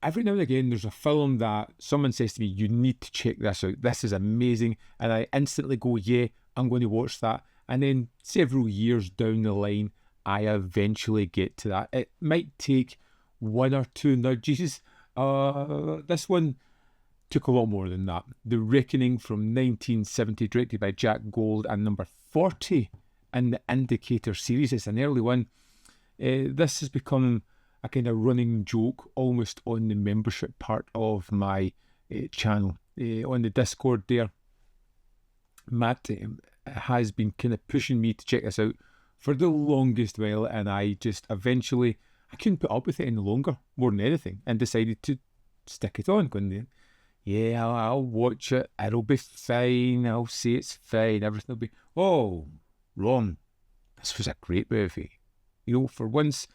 every now and again, there's a film that someone says to me, you need to check this out. This is amazing. And I instantly go, yeah, I'm going to watch that. And then several years down the line, I eventually get to that. It might take one or two nudges. This one took a lot more than that. The Reckoning from 1970, directed by Jack Gold, and number 40 in the Indicator series. It's an early one. This has become a kind of running joke almost on the membership part of my channel. On the Discord there, Matt has been kind of pushing me to check this out for the longest while, and I just eventually, I couldn't put up with it any longer, more than anything, and decided to stick it on, going, yeah, I'll watch it, it'll be fine, I'll say it's fine, everything will be, oh, wrong, this was a great movie. You know, for once,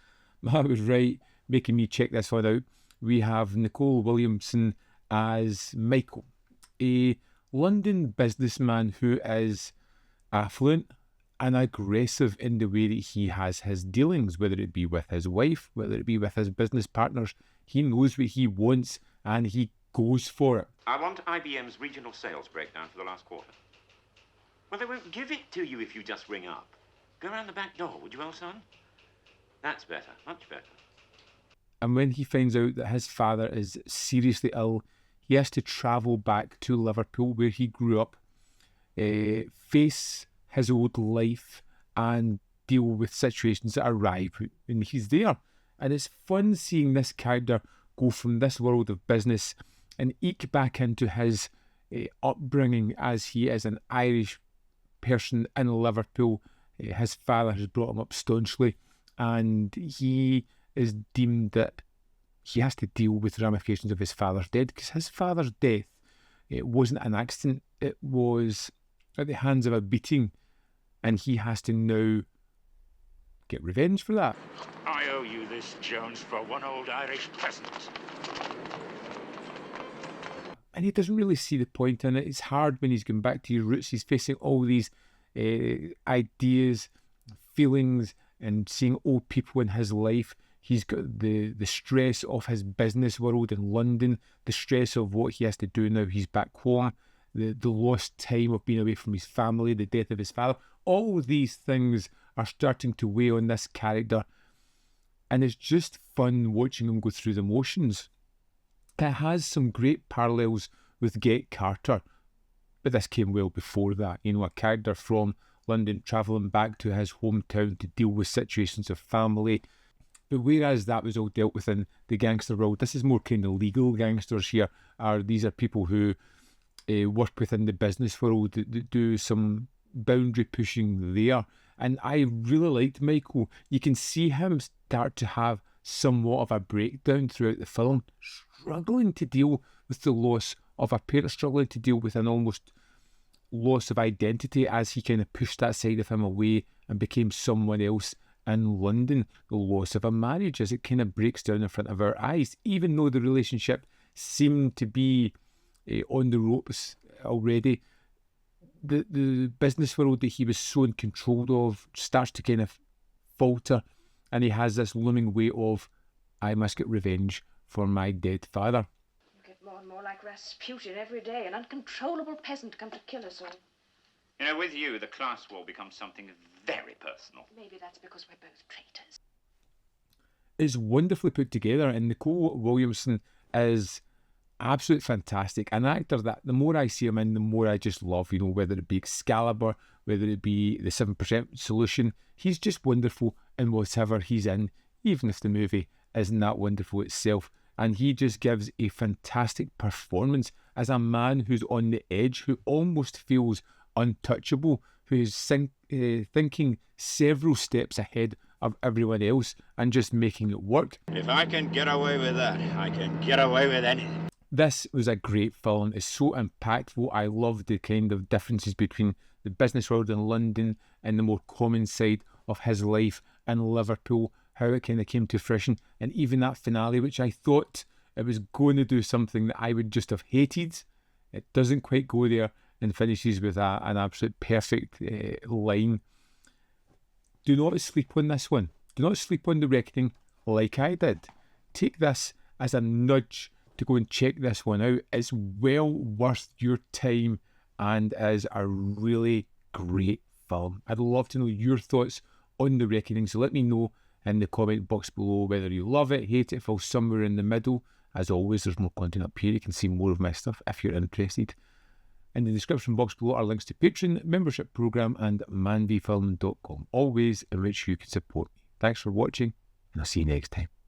Matt was right, making me check this one out. We have Nicole Williamson as Michael, a London businessman who is affluent and aggressive in the way that he has his dealings, whether it be with his wife, whether it be with his business partners. He knows what he wants and he goes for it. I want IBM's regional sales breakdown for the last quarter. Well, they won't give it to you if you just ring up. Go around the back door, would you, old son? That's better, much better. And when he finds out that his father is seriously ill, he has to travel back to Liverpool, where he grew up, face his old life and deal with situations that arrive, and he's there. And it's fun seeing this character go from this world of business and eke back into his upbringing, as he is an Irish person in Liverpool. His father has brought him up staunchly, and he is deemed that he has to deal with the ramifications of his father's death, because his father's death, it wasn't an accident, it was at the hands of a beating, and he has to now get revenge for that. I owe you this, Jones, for one old Irish peasant. And he doesn't really see the point in it. It's hard when he's going back to his roots. He's facing all these ideas, feelings, and seeing old people in his life. He's got the stress of his business world in London, the stress of what he has to do now he's back home, the lost time of being away from his family, the death of his father. All of these things are starting to weigh on this character, and it's just fun watching him go through the motions. It has some great parallels with Get Carter, but this came well before that. You know, a character from London travelling back to his hometown to deal with situations of family. But whereas that was all dealt with in the gangster world, this is more kind of legal gangsters here. These are people who work within the business world, that do some boundary pushing there. And I really liked Michael. You can see him start to have somewhat of a breakdown throughout the film, struggling to deal with the loss of a parent, struggling to deal with an almost loss of identity as he kind of pushed that side of him away and became someone else in London. The loss of a marriage as it kind of breaks down in front of our eyes, even though the relationship seemed to be on the ropes already. The business world that he was so in control of starts to kind of falter, and he has this looming weight of, I must get revenge for my dead father. You get more and more like Rasputin every day, an uncontrollable peasant come to kill us all. You know, with you, the class war becomes something very personal. Maybe that's because we're both traitors. It's wonderfully put together, and Nicole Williamson is absolutely fantastic. An actor that the more I see him in, the more I just love, you know, whether it be Excalibur, whether it be the 7% Solution. He's just wonderful in whatever he's in, even if the movie isn't that wonderful itself. And he just gives a fantastic performance as a man who's on the edge, who almost feels untouchable, who is thinking several steps ahead of everyone else and just making it work. If I can get away with that, I can get away with anything. This was a great film. It's so impactful. I love the kind of differences between the business world in London and the more common side of his life in Liverpool, how it kind of came to fruition, and even that finale, which I thought it was going to do something that I would just have hated. It doesn't quite go there and finishes with an absolute perfect line. Do not sleep on this one. Do not sleep on The Reckoning like I did. Take this as a nudge to go and check this one out. It's well worth your time and is a really great film. I'd love to know your thoughts on The Reckoning, so let me know in the comment box below whether you love it, hate it, fall somewhere in the middle. As always, there's more content up here. You can see more of my stuff if you're interested. In the description box below are links to Patreon, membership program, and manvfilm.com, all ways in which you can support me. Thanks for watching, and I'll see you next time.